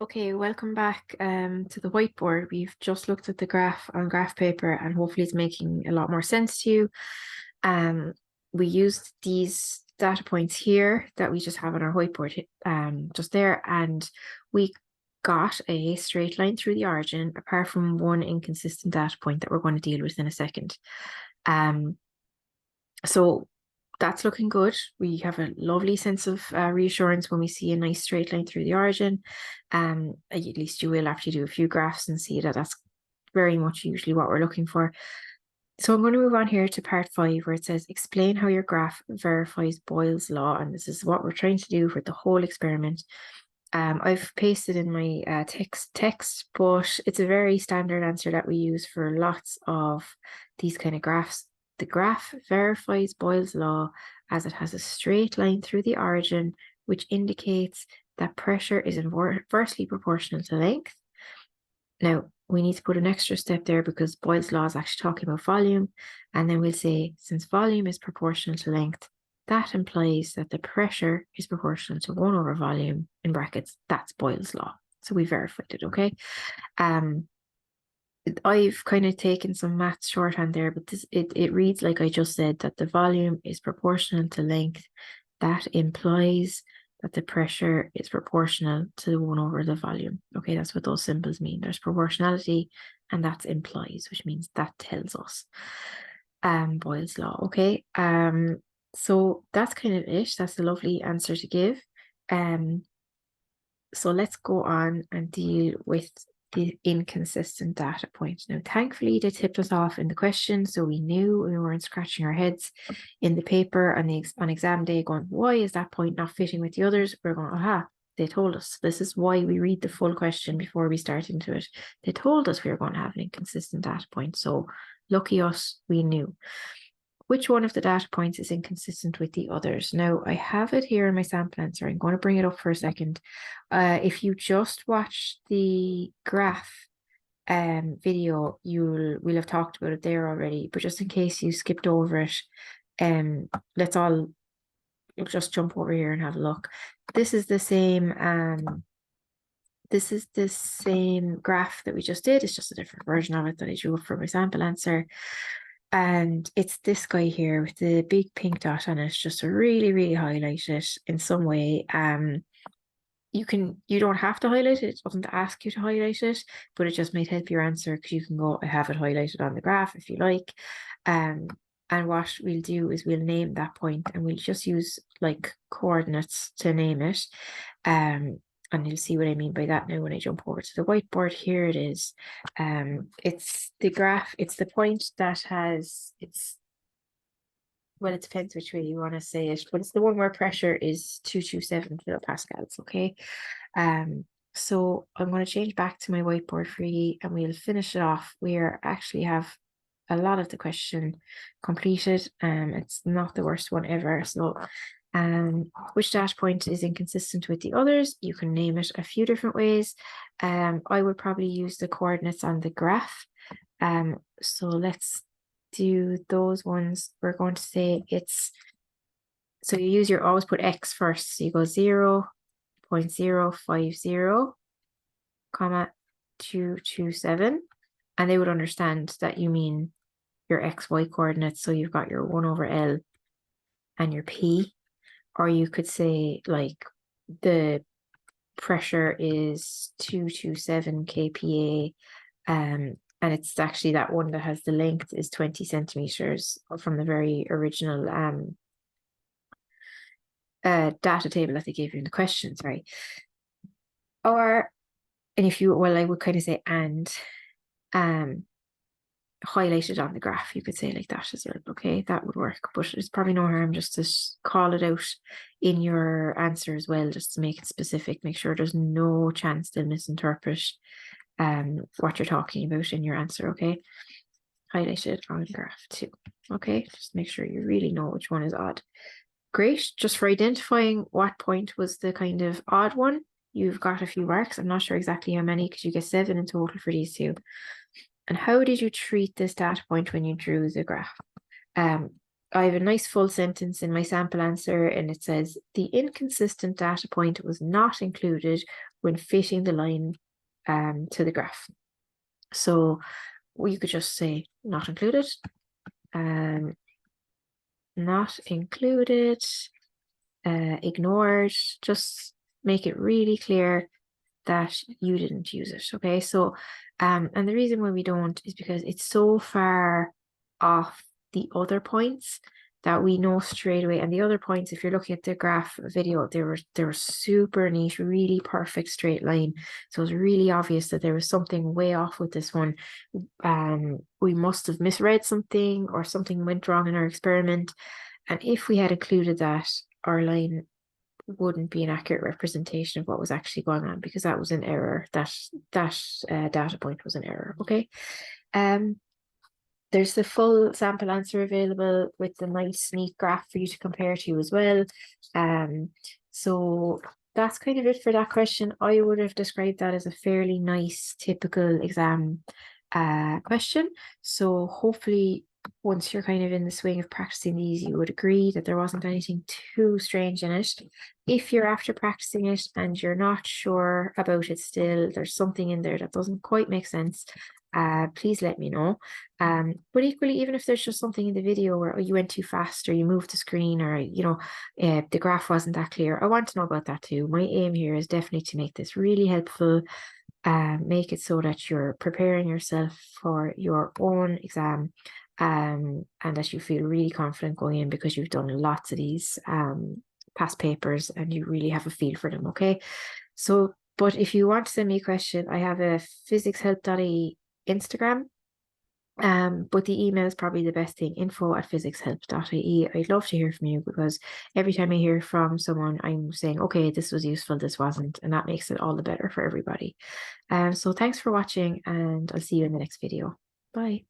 Okay, welcome back to the whiteboard. We've just looked at the graph on graph paper and hopefully it's making a lot more sense to you. We used these data points here that we just have on our whiteboard just there, and we got a straight line through the origin apart from one inconsistent data point that we're going to deal with in a second. So that's looking good. We have a lovely sense of reassurance when we see a nice straight line through the origin. At least you will after you do a few graphs and see that that's very much usually what we're looking for. So I'm going to move on here to part 5 where it says explain how your graph verifies Boyle's law. And this is what we're trying to do for the whole experiment. I've pasted in my text, but it's a very standard answer that we use for lots of these kind of graphs. The graph verifies Boyle's law as it has a straight line through the origin, which indicates that pressure is inversely proportional to length. Now, we need to put an extra step there because Boyle's law is actually talking about volume. And then we'll say, since volume is proportional to length, that implies that the pressure is proportional to 1 over volume, in brackets. That's Boyle's law. So we verified it, okay? I've kind of taken some maths shorthand there, but it reads like I just said, that the volume is proportional to length. That implies that the pressure is proportional to 1 over the volume. Okay, that's what those symbols mean. There's proportionality, and that's implies, which means that tells us Boyle's law. Okay, so that's kind of it. That's a lovely answer to give. So let's go on and deal with the inconsistent data point. Now, thankfully, they tipped us off in the question, so we knew we weren't scratching our heads in the paper on exam day going, why is that point not fitting with the others? We're going, aha, they told us. This is why we read the full question before we start into it. They told us we were going to have an inconsistent data point, so lucky us, we knew. Which one of the data points is inconsistent with the others? Now, I have it here in my sample answer. I'm going to bring it up for a second. If you just watch the graph video, we'll have talked about it there already. But just in case you skipped over it, let's all just jump over here and have a look. This is the same graph that we just did. It's just a different version of it that I drew up for my sample answer. And it's this guy here with the big pink dot on it, just to really, really highlight it in some way. You don't have to highlight it. It doesn't ask you to highlight it, but it just might help your answer because you can go, I have it highlighted on the graph if you like. And what we'll do is we'll name that point and we'll just use like coordinates to name it. And you'll see what I mean by that now when I jump over to the whiteboard. Here it is. It's the graph, it's the point that well, it depends which way you want to say it, but it's the one where pressure is 227 kilopascals, okay? So I'm going to change back to my whiteboard for you and we'll finish it off. We actually have a lot of the question completed. It's not the worst one ever. So which data point is inconsistent with the others? You can name it a few different ways. I would probably use the coordinates on the graph. So let's do those ones. We're going to say so you always put X first. So you go 0.050, comma 227, and they would understand that you mean your XY coordinates. So you've got your 1 over L and your P. Or you could say like the pressure is 227 kPa, and it's actually that one that has the length is 20 centimeters from the very original data table that they gave you in the questions, right? Or, and if you, well, I would kind of say highlighted on the graph, you could say like that as well. Okay, that would work, but it's probably no harm just to call it out in your answer as well, just to make it specific. Make sure there's no chance they'll misinterpret what you're talking about in your answer. Okay, highlight it on graph 2. Okay, just make sure you really know which one is odd. Great. Just for identifying what point was the kind of odd one, you've got a few marks. I'm not sure exactly how many because you get 7 in total for these two. And how did you treat this data point when you drew the graph? I have a nice full sentence in my sample answer, and it says the inconsistent data point was not included when fitting the line to the graph. So you could just say not included, not included, ignored. Just make it really clear that you didn't use it. Okay, so and the reason why we don't is because it's so far off the other points that we know straight away. And the other points, if you're looking at the graph video, they were super neat, really perfect straight line. So it's really obvious that there was something way off with this one. We must have misread something, or something went wrong in our experiment. And if we had included that, our line wouldn't be an accurate representation of what was actually going on, because that was an error. That data point was an error. Okay. There's the full sample answer available with the nice neat graph for you to compare to as well. So that's kind of it for that question. I would have described that as a fairly nice typical exam question. So hopefully once you're kind of in the swing of practicing these, you would agree that there wasn't anything too strange in it. If you're after practicing it and you're not sure about it still, there's something in there that doesn't quite make sense, please let me know. But equally, even if there's just something in the video where you went too fast, or you moved the screen, or the graph wasn't that clear, I want to know about that too. My aim here is definitely to make this really helpful, make it so that you're preparing yourself for your own exam, and that you feel really confident going in, because you've done lots of these past papers and you really have a feel for them. Okay, so but if you want to send me a question, I have a physicshelp.ie Instagram, but the email is probably the best thing, info@physicshelp.ie. I'd love to hear from you, because every time I hear from someone, I'm saying, okay, this was useful, this wasn't, and that makes it all the better for everybody. So thanks for watching, and I'll see you in the next video. Bye.